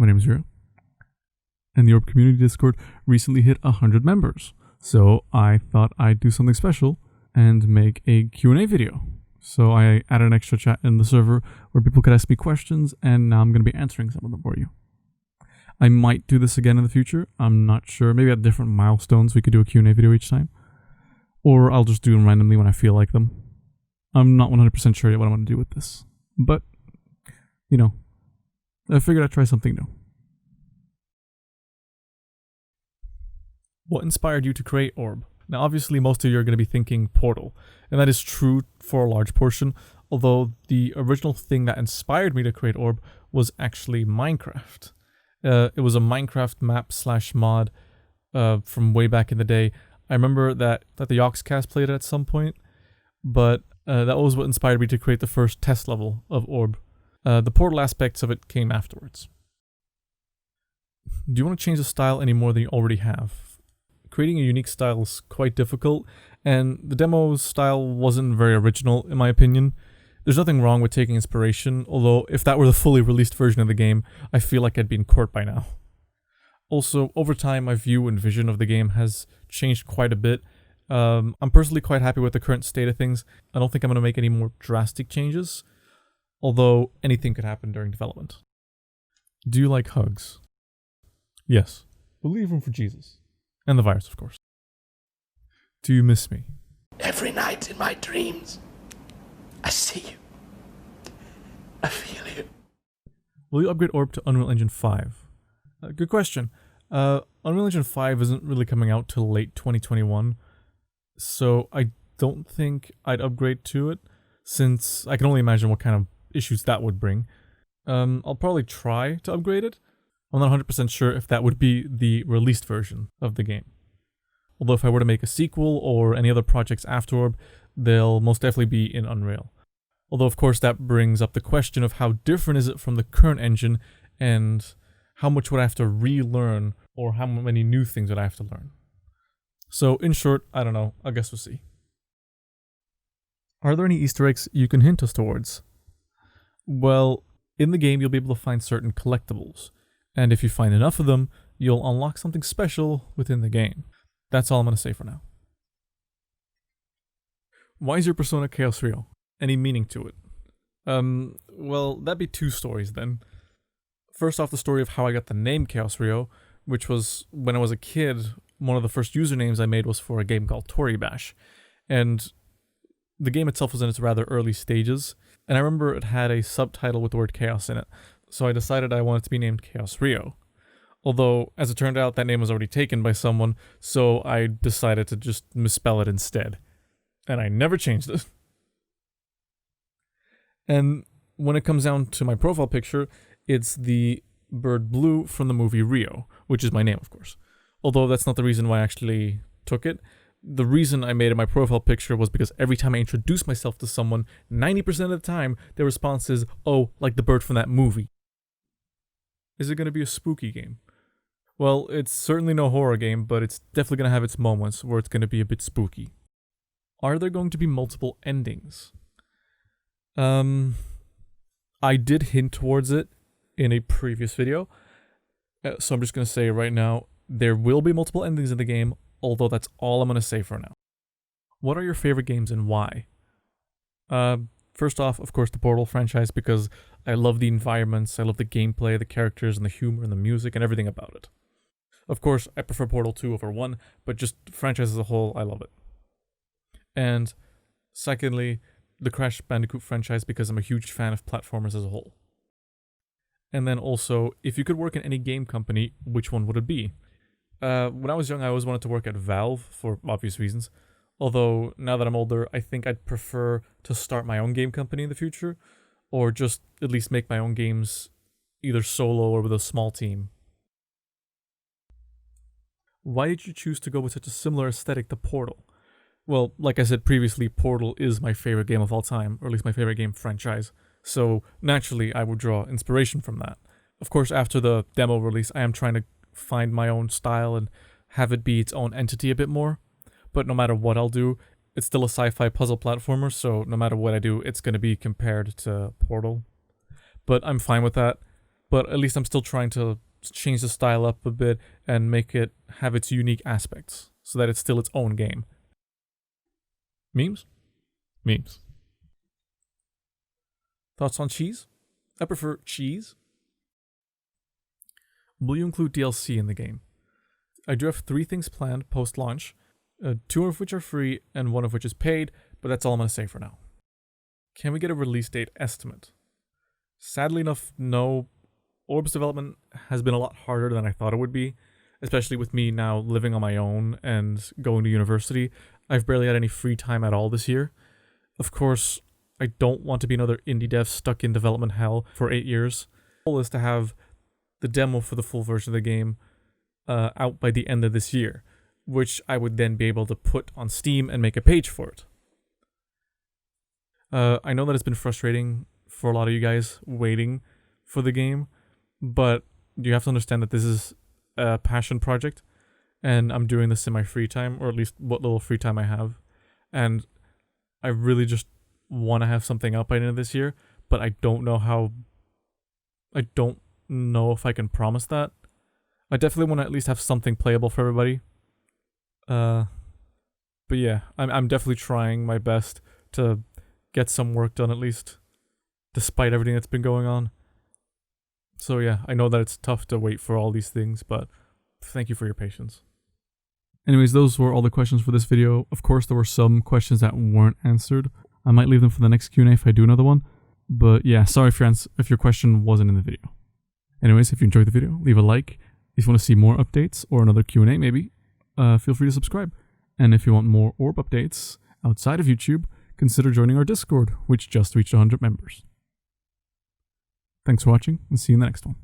My name is Zero, and the Orb Community Discord recently hit 100 members. So I thought I'd do something special and make a Q&A video. So I added an extra chat in the server where people could ask me questions, and now I'm going to be answering some of them for you. I might do this again in the future. I'm not sure. Maybe at different milestones we could do a Q&A video each time. Or I'll just do them randomly when I feel like them. I'm not 100% sure yet what I'm going to do with this. But, you know, I figured I'd try something new. What inspired you to create Orb? Now, obviously, most of you are going to be thinking Portal, and that is true for a large portion, although the original thing that inspired me to create Orb was actually Minecraft. It was a Minecraft map/mod from way back in the day. I remember that the Yogscast played it at some point, but that was what inspired me to create the first test level of Orb. The Portal aspects of it came afterwards. Do you want to change the style any more than you already have? Creating a unique style is quite difficult, and the demo style wasn't very original in my opinion. There's nothing wrong with taking inspiration, although if that were the fully released version of the game, I feel like I'd be in court by now. Also, over time, my view and vision of the game has changed quite a bit. I'm personally quite happy with the current state of things. I don't think I'm going to make any more drastic changes, although anything could happen during development. Do you like hugs? Yes. We'll leave room for Jesus. And the virus, of course. Do you miss me? Every night in my dreams, I see you. I feel you. Will you upgrade Orb to Unreal Engine 5? Good question. Unreal Engine 5 isn't really coming out till late 2021, so I don't think I'd upgrade to it, since I can only imagine what kind of issues that would bring. I'll probably try to upgrade it. I'm not 100% sure if that would be the released version of the game. Although if I were to make a sequel or any other projects after Orb, they'll most definitely be in Unreal. Although of course that brings up the question of how different is it from the current engine, and how much would I have to relearn, or how many new things would I have to learn. So in short, I don't know, I guess we'll see. Are there any Easter eggs you can hint us towards? Well, in the game you'll be able to find certain collectibles. And if you find enough of them, you'll unlock something special within the game. That's all I'm going to say for now. Why is your persona Chaos Rio? Any meaning to it? Well, that'd be two stories then. First off, the story of how I got the name Chaos Rio, which was when I was a kid, one of the first usernames I made was for a game called Tori Bash. And the game itself was in its rather early stages, and I remember it had a subtitle with the word chaos in it. So I decided I wanted to be named Chaos Rio. Although, as it turned out, that name was already taken by someone, so I decided to just misspell it instead. And I never changed it. And when it comes down to my profile picture, it's the bird Blue from the movie Rio, which is my name, of course. Although that's not the reason why I actually took it. The reason I made it my profile picture was because every time I introduce myself to someone, 90% of the time, their response is, "Oh, like the bird from that movie." Is it going to be a spooky game? Well, it's certainly no horror game, but it's definitely going to have its moments where it's going to be a bit spooky. Are there going to be multiple endings? I did hint towards it in a previous video, so I'm just going to say right now, there will be multiple endings in the game, although that's all I'm going to say for now. What are your favorite games and why? First off, of course, the Portal franchise, because I love the environments, I love the gameplay, the characters, and the humor, and the music, and everything about it. Of course, I prefer Portal 2 over 1, but just the franchise as a whole, I love it. And secondly, the Crash Bandicoot franchise, because I'm a huge fan of platformers as a whole. And then also, if you could work in any game company, which one would it be? When I was young, I always wanted to work at Valve, for obvious reasons. Although, now that I'm older, I think I'd prefer to start my own game company in the future, or just at least make my own games either solo or with a small team. Why did you choose to go with such a similar aesthetic to Portal? Well, like I said previously, Portal is my favorite game of all time, or at least my favorite game franchise, so naturally I would draw inspiration from that. Of course, after the demo release, I am trying to find my own style and have it be its own entity a bit more, but no matter what I'll do, it's still a sci-fi puzzle platformer, so no matter what I do, it's going to be compared to Portal. But I'm fine with that. but at least I'm still trying to change the style up a bit and make it have its unique aspects so that it's still its own game. Memes? Memes. Thoughts on cheese? I prefer cheese. Will you include DLC in the game? I do have 3 things planned post-launch, 2 of which are free and 1 of which is paid, but that's all I'm going to say for now. Can we get a release date estimate? Sadly enough, no. Orb's development has been a lot harder than I thought it would be, especially with me now living on my own and going to university. I've barely had any free time at all this year. Of course, I don't want to be another indie dev stuck in development hell for 8 years. The goal is to have the demo for the full version of the game out by the end of this year, which I would then be able to put on Steam and make a page for it. I know that it's been frustrating for a lot of you guys waiting for the game, but you have to understand that this is a passion project, and I'm doing this in my free time, or at least what little free time I have, and I really just want to have something up by the end of this year, but I don't know if I can promise that. I definitely want to at least have something playable for everybody. But yeah, I'm definitely trying my best to get some work done at least, despite everything that's been going on. So yeah, I know that it's tough to wait for all these things, but thank you for your patience. Anyways, those were all the questions for this video. Of course, there were some questions that weren't answered. I might leave them for the next Q&A if I do another one. But yeah, sorry if your question wasn't in the video. Anyways, if you enjoyed the video, leave a like. If you want to see more updates or another Q&A maybe, feel free to subscribe. And if you want more Orb updates outside of YouTube, consider joining our Discord, which just reached 100 members. Thanks for watching, and see you in the next one.